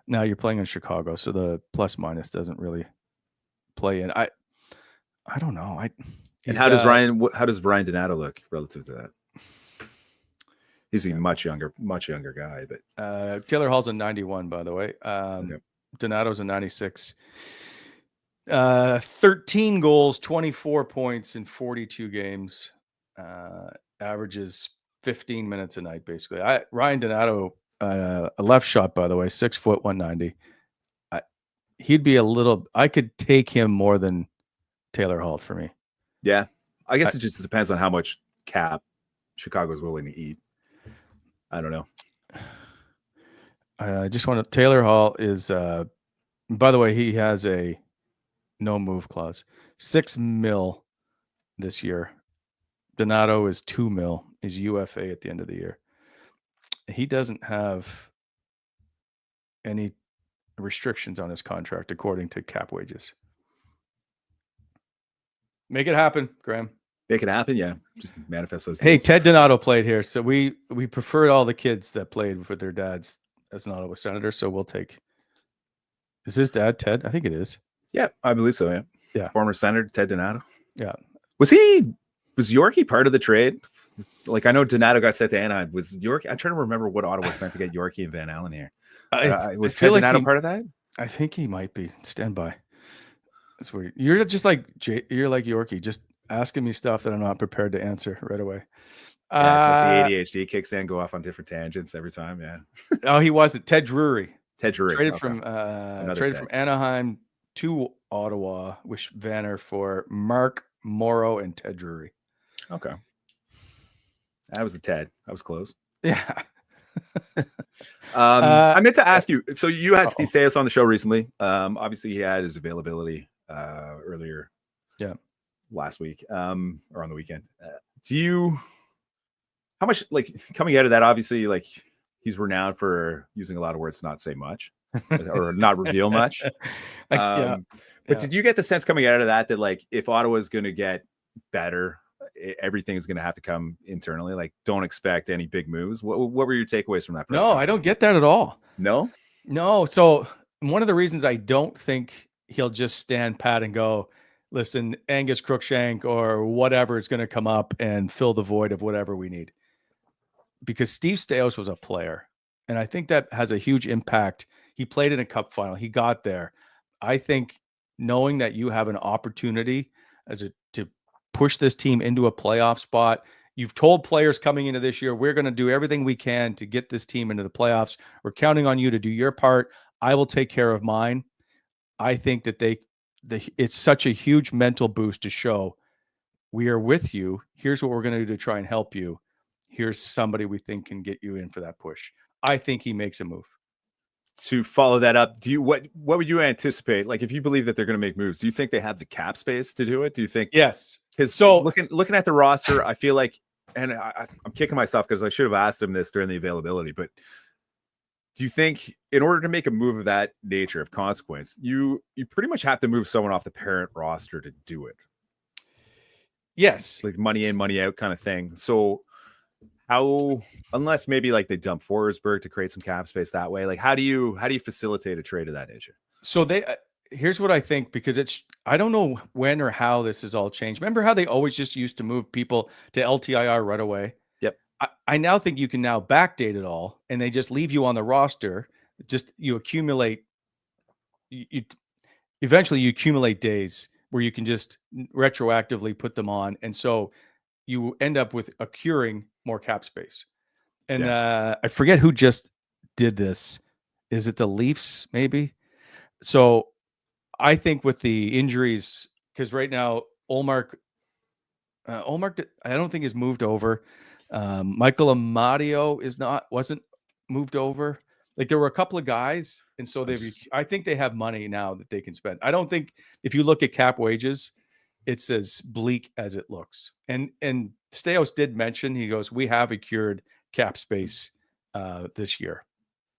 Now you're playing in Chicago, so the plus minus doesn't really play in. I don't know. And how does Ryan Donato look relative to that? He's a much younger guy, but Taylor Hall's a 91, by the way. Donato's a 96. 13 goals, 24 points in 42 games. Averages 15 minutes a night, basically. Ryan Donato, a left shot, by the way, 6 foot, 190. He'd be I could take him more than Taylor Hall for me. Yeah. I guess it just depends on how much cap Chicago's willing to eat. I don't know. I just want to. Taylor Hall is, by the way, he has a no move clause. $6 million this year. Donato is $2 million. He's UFA at the end of the year. He doesn't have any restrictions on his contract according to cap wages. Make it happen, Graeme. Make it happen, yeah. Just manifest those. Hey, Ted Donato played here, so we preferred all the kids that played with their dads as an Ottawa Senator. So we'll take. Is his dad Ted? I think it is. Yeah, I believe so. Yeah. Yeah. Former Senator Ted Donato. Yeah. Was Yorkie part of the trade? Like I know Donato got sent to Anaheim. Was Yorkie? I'm trying to remember what Ottawa sent to get Yorkie and Van Allen here. Was Ted Donato part of that? I think he might be. Stand by. That's weird. You're just like you're like Yorkie, just asking me stuff that I'm not prepared to answer right away. Yeah, the ADHD kicks in, go off on different tangents every time. Yeah. Oh, he wasn't. Ted Drury. Traded from Anaheim to Ottawa with Vanner for Mark Morrow and Ted Drury. Okay. That was a Ted. That was close. Yeah. I meant to ask you. So you had Steve Staios on the show recently. Obviously, he had his availability earlier. Yeah. Last week, or on the weekend. How much like coming out of that? Obviously, like he's renowned for using a lot of words to not say much or not reveal much. But did you get the sense coming out of that like if Ottawa is going to get better, everything is going to have to come internally? Like, don't expect any big moves. What were your takeaways from that? No, I don't get that at all. No. So one of the reasons I don't think he'll just stand pat and go, listen, Angus Crookshank or whatever is going to come up and fill the void of whatever we need. Because Steve Staios was a player, and I think that has a huge impact. He played in a cup final. He got there. I think knowing that you have an opportunity to push this team into a playoff spot, you've told players coming into this year, we're going to do everything we can to get this team into the playoffs. We're counting on you to do your part. I will take care of mine. I think that it's such a huge mental boost to show we are with you. Here's what we're going to do to try and help you. Here's somebody we think can get you in for that push. I think he makes a move. To follow that up, what would you anticipate? Like, if you believe that they're going to make moves, do you think they have the cap space to do it? Do you think? Yes. Because looking at the roster, I feel like, and I'm kicking myself because I should have asked him this during the availability, but do you think in order to make a move of that nature, of consequence, you pretty much have to move someone off the parent roster to do it? Yes. Like money in, money out kind of thing. So how, unless maybe like they dump Forsberg to create some cap space that way, like how do you facilitate a trade of that nature? So here's what I think, because I don't know when or how this has all changed. Remember how they always just used to move people to LTIR right away? Yep. I now think you can now backdate it all, and they just leave you on the roster. Just you accumulate, eventually you accumulate days where you can just retroactively put them on, and so you end up with accruing more cap space. And I forget who just did this. Is it the Leafs? Maybe. So I think with the injuries, because right now Ullmark, I don't think is moved over. Michael Amadio wasn't moved over. Like there were a couple of guys, and so I think they have money now that they can spend. I don't think if you look at cap wages, it's as bleak as it looks. And Staios did mention, he goes, we have accrued cap space this year.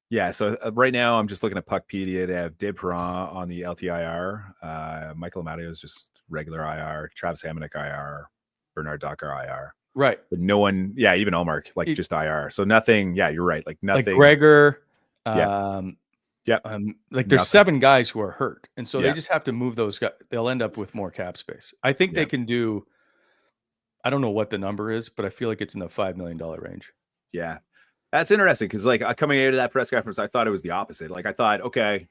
Yeah, so right now I'm just looking at Puckpedia. They have Dave Perron on the LTIR. Michael Amadio is just regular IR. Travis Hamonic IR. Bernard Docker IR. Right. But no one, even Ullmark, just IR. So nothing, you're right. Like nothing. Like Gregor. There's nothing. 7 guys who are hurt. And so they just have to move those guys. They'll end up with more cap space. I think they can do, I don't know what the number is, but I feel like it's in the $5 million range. Yeah. That's interesting because, like, coming out of that press conference, I thought it was the opposite. Like, I thought, okay,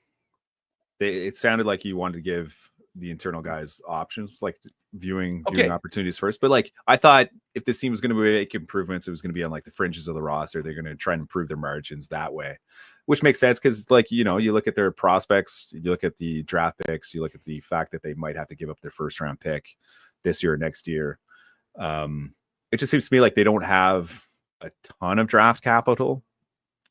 it sounded like you wanted to give the internal guys options, like viewing opportunities first. But, like, I thought if this team was going to make improvements, it was going to be on, like, the fringes of the roster. They're going to try and improve their margins that way, which makes sense because, like, you look at their prospects, you look at the draft picks, you look at the fact that they might have to give up their first-round pick this year or next year. It just seems to me like they don't have a ton of draft capital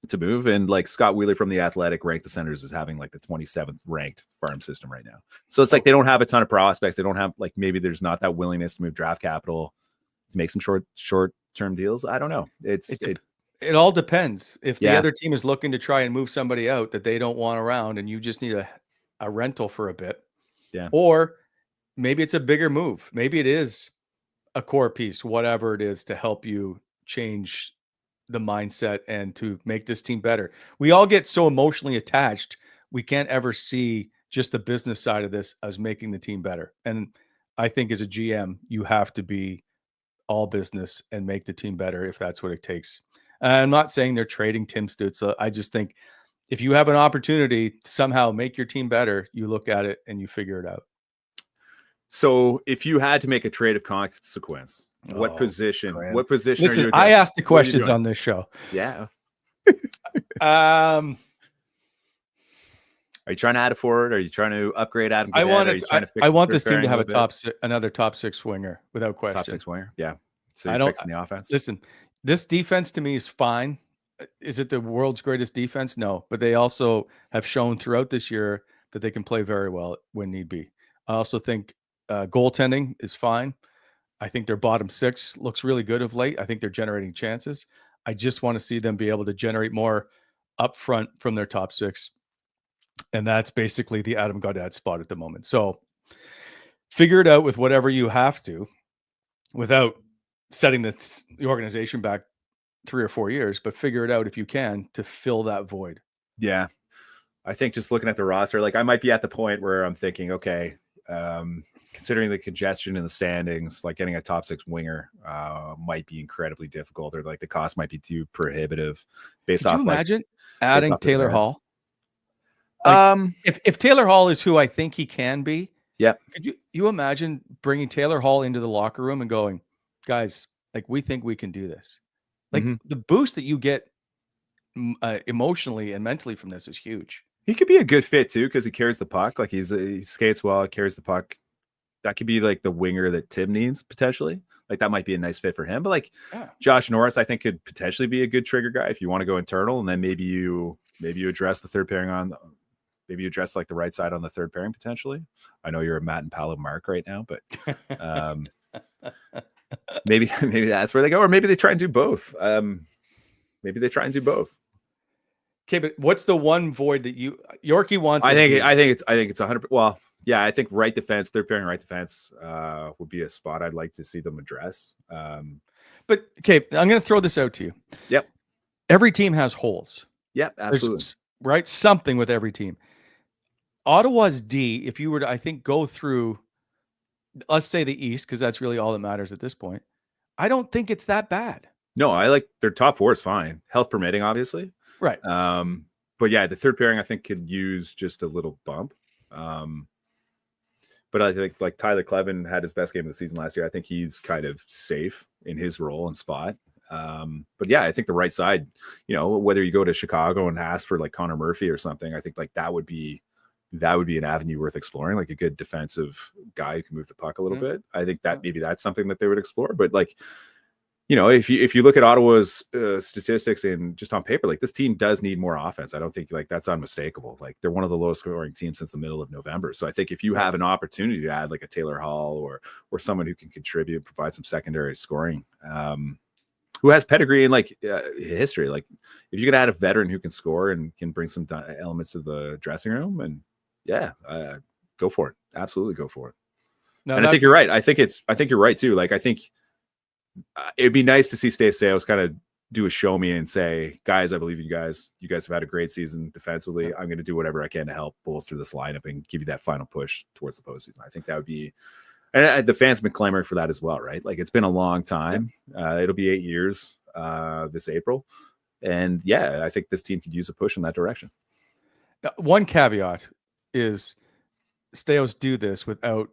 to move. And like Scott Wheeler from The Athletic ranked the Senators as having like the 27th ranked farm system right now. So it's like they don't have a ton of prospects. They don't have, like, maybe there's not that willingness to move draft capital to make some short-term deals. I don't know. It all depends. If the other team is looking to try and move somebody out that they don't want around and you just need a rental for a bit. Yeah. Or maybe it's a bigger move. Maybe it is a core piece, whatever it is, to help you change the mindset and to make this team better. We all get so emotionally attached. We can't ever see just the business side of this as making the team better. And I think as a GM, you have to be all business and make the team better if that's what it takes. I'm not saying they're trading Tim Stützle. I just think if you have an opportunity to somehow make your team better, you look at it and you figure it out. So if you had to make a trade of consequence, what position? Graham. What position? Listen, are you I asked the questions on this show. Yeah. Are you trying to add a forward? Are you trying to upgrade Adam? I want this team to have another top 6 winger without question. Top 6 winger. Yeah. So you're fixing the offense. Listen, this defense to me is fine. Is it the world's greatest defense? No, but they also have shown throughout this year that they can play very well when need be. I also think goaltending is fine. I think their bottom 6 looks really good of late. I think they're generating chances. I just want to see them be able to generate more up front from their top 6. And that's basically the Adam Gaudette spot at the moment. So figure it out with whatever you have to without setting the organization back 3 or 4 years, but figure it out if you can to fill that void. Yeah. I think just looking at the roster, like I might be at the point where I'm thinking, okay, considering the congestion in the standings, like getting a top 6 winger might be incredibly difficult, or like the cost might be too prohibitive based off. Could you imagine adding Taylor Hall? Like, if Taylor Hall is who I think he can be, yeah. Could you imagine bringing Taylor Hall into the locker room and going, guys, like we think we can do this. Like the boost that you get emotionally and mentally from this is huge. He could be a good fit too because he carries the puck. Like he skates well, carries the puck that could be like the winger that Tim needs potentially. Like that might be a nice fit for him. But like Josh Norris, I think could potentially be a good trigger guy if you want to go internal, and then maybe you address the third pairing maybe you address like the right side on the third pairing potentially. I know you're a Matt and Paolo Mark right now, but maybe that's where they go, or maybe they try and do both. Okay, but what's the one void that Yorkie wants? I think it's 100. Well, yeah, I think right defense, third pairing right defense would be a spot I'd like to see them address. But okay, I'm going to throw this out to you. Yep. Every team has holes. Yep, absolutely. Right, something with every team. Ottawa's D, if you were to, I think, go through, let's say the East, because that's really all that matters at this point. I don't think it's that bad. No, I like their top four is fine, health permitting, obviously. Right. But yeah, the third pairing I think could use just a little bump. But I think like Tyler Clevin had his best game of the season last year. I think he's kind of safe in his role and spot. But yeah, I think the right side, whether you go to Chicago and ask for like Connor Murphy or something, I think like that would be an avenue worth exploring, like a good defensive guy who can move the puck a little bit. I think that maybe that's something that they would explore. But like, if you look at Ottawa's statistics and just on paper, like this team does need more offense. I don't think like that's unmistakable. Like they're one of the lowest scoring teams since the middle of November. So I think if you have an opportunity to add like a Taylor Hall or someone who can contribute, provide some secondary scoring, who has pedigree and like history, like if you could add a veteran who can score and can bring some elements to the dressing room, and go for it. Absolutely go for it. No, and I think you're right. I think you're right too. Like I think it'd be nice to see Staios kind of do a show me and say, guys, I believe you guys have had a great season defensively. I'm going to do whatever I can to help bolster this lineup and give you that final push towards the postseason. I think that would be, and the fans have been clamoring for that as well, right? Like it's been a long time. It'll be 8 years this April. And yeah, I think this team could use a push in that direction. One caveat is Staios do this without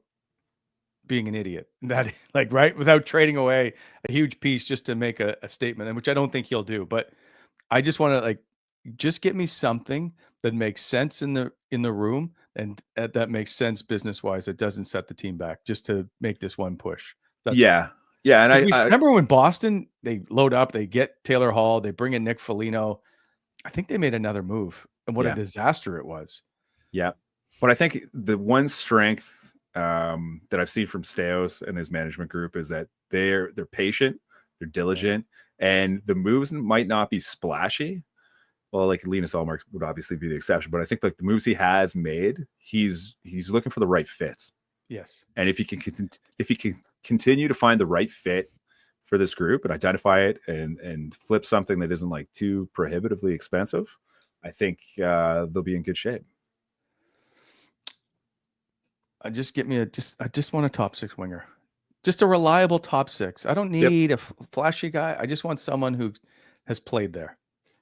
being an idiot, that like, right, without trading away a huge piece just to make a statement, and which I don't think he'll do. But I just want to just get me something that makes sense in the room and that makes sense business wise. That doesn't set the team back, just to make this one push. Yeah. And I remember when Boston, they load up, they get Taylor Hall, they bring in Nick Foligno. I think they made another move, and what a disaster it was. Yeah, but I think the one strength that I've seen from Staios and his management group is that they're patient, they're diligent, and the moves might not be splashy. Well, like Linus Ullmark would obviously be the exception, but I think like the moves he has made, he's looking for the right fits. Yes, and if he can continue to find the right fit for this group and identify it and flip something that isn't like too prohibitively expensive, I think they'll be in good shape. I just want a top six winger, just a reliable top six. I don't need a flashy guy. I just want someone who has played there.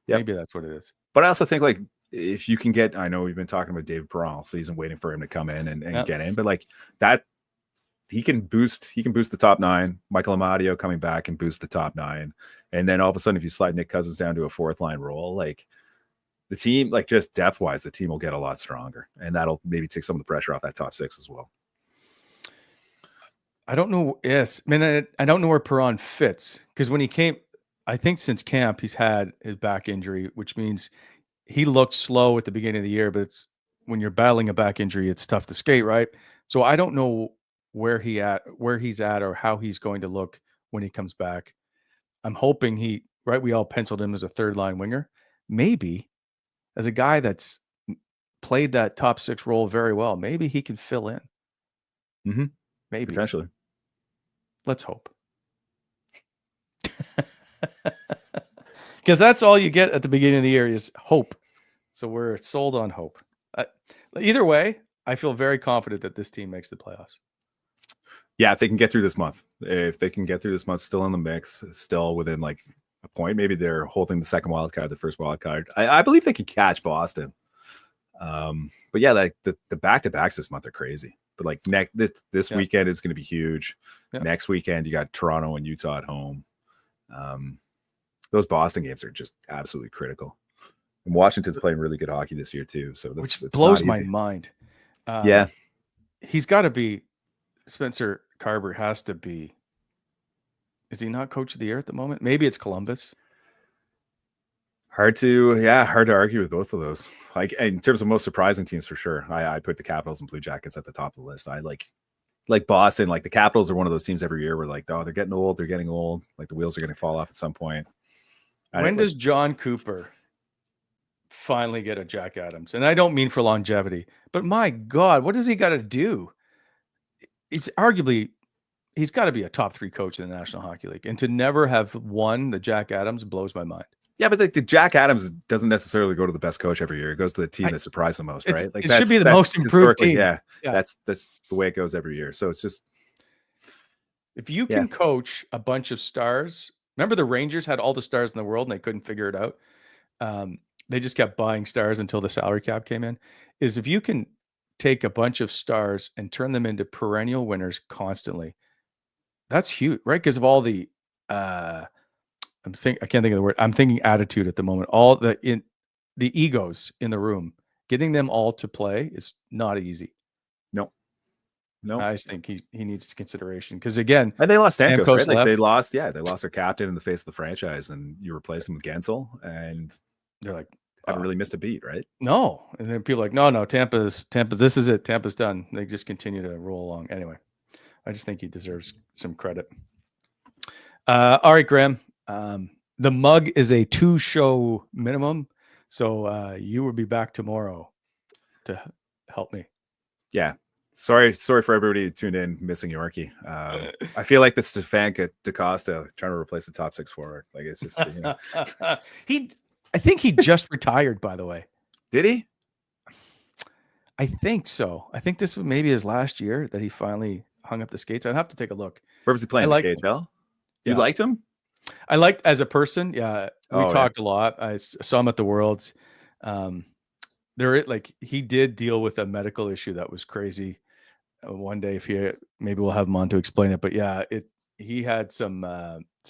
Maybe that's what it is. But I also think like if you can get, I know we've been talking about David Perron all season, waiting for him to come in and get in, but like that, he can boost the top nine. Michael Amadio coming back and boost the top nine, and then all of a sudden, if you slide Nick Cousins down to a fourth line role, like the team, like just depth wise, the team will get a lot stronger, and that'll maybe take some of the pressure off that top six as well. I don't know. Yes, I mean, I don't know where Perron fits, because when he came, I think since camp he's had his back injury, which means he looked slow at the beginning of the year. But it's when you're battling a back injury, it's tough to skate, right? So I don't know where he's at, or how he's going to look when he comes back. I'm hoping we all penciled him as a third line winger, maybe as a guy that's played that top six role very well. Maybe he can fill in. Mm-hmm. Maybe. Potentially. Let's hope. Because that's all you get at the beginning of the year is hope. So we're sold on hope. Either way, I feel very confident that this team makes the playoffs. Yeah, if they can get through this month. Still in the mix, still within like a point. Maybe they're holding the second wild card, the first wild card. I believe they can catch Boston. But yeah, like the back-to-backs this month are crazy. But like this weekend is going to be huge. Yeah. Next weekend, you got Toronto and Utah at home. Those Boston games are just absolutely critical. And Washington's playing really good hockey this year too. So which blows my mind. Yeah. He's got to be Spencer Carber has to be. Is he not coach of the year at the moment? Maybe it's Columbus. Hard to argue with both of those. Like in terms of most surprising teams, for sure. I put the Capitals and Blue Jackets at the top of the list. I like Boston. Like the Capitals are one of those teams every year where like, oh, they're getting old. Like the wheels are going to fall off at some point. When does John Cooper finally get a Jack Adams? And I don't mean for longevity, but my God, what does he got to do? He's got to be a top 3 coach in the National Hockey League, and to never have won the Jack Adams blows my mind. Yeah, but the Jack Adams doesn't necessarily go to the best coach every year. It goes to the team that surprised the most, right? Like it should be the most improved team. Yeah, that's the way it goes every year. So it's just, if you can coach a bunch of stars. Remember the Rangers had all the stars in the world and they couldn't figure it out. They just kept buying stars until the salary cap came in. Is if you can take a bunch of stars and turn them into perennial winners constantly, that's huge, right? Because of all the I can't think of the word. I'm thinking attitude at the moment. All the egos in the room, getting them all to play is not easy. No. I just think he needs consideration because again, and they lost Stamkos, right? Like they lost their captain in the face of the franchise, and you replaced him with Gensel, and they're like haven't really missed a beat, right? No, and then people are like, no, Tampa. This is it. Tampa's done. They just continue to roll along. Anyway, I just think he deserves some credit. All right, Graeme. The mug is a 2-show minimum, so you will be back tomorrow to help me. Yeah, sorry for everybody who tuned in missing Yorkie. I feel like the Stefanka DaCosta trying to replace the top 6 forward. Like it's just I think he just retired, by the way. Did he? I think so. I think this was maybe his last year that he finally hung up the skates. I'd have to take a look. Where was he playing? The KHL? You liked him? I liked as a person. Yeah. We talked a lot. I saw him at the Worlds. He did deal with a medical issue that was crazy. One day, maybe we'll have him on to explain it. But yeah, he had some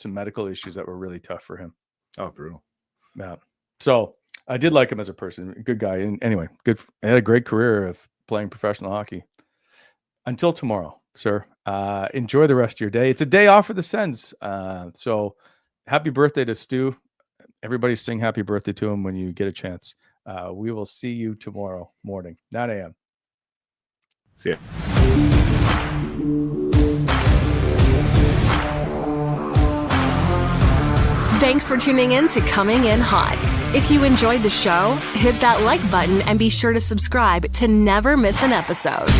medical issues that were really tough for him. Oh, brutal. Yeah. So I did like him as a person. Good guy. And anyway, good. He had a great career of playing professional hockey. Until tomorrow, sir. Enjoy the rest of your day. It's a day off for the Sens. So happy birthday to Stu. Everybody sing happy birthday to him when you get a chance. We will see you tomorrow morning, 9 a.m. See ya. Thanks for tuning in to Coming In Hot. If you enjoyed the show, hit that like button and be sure to subscribe to never miss an episode.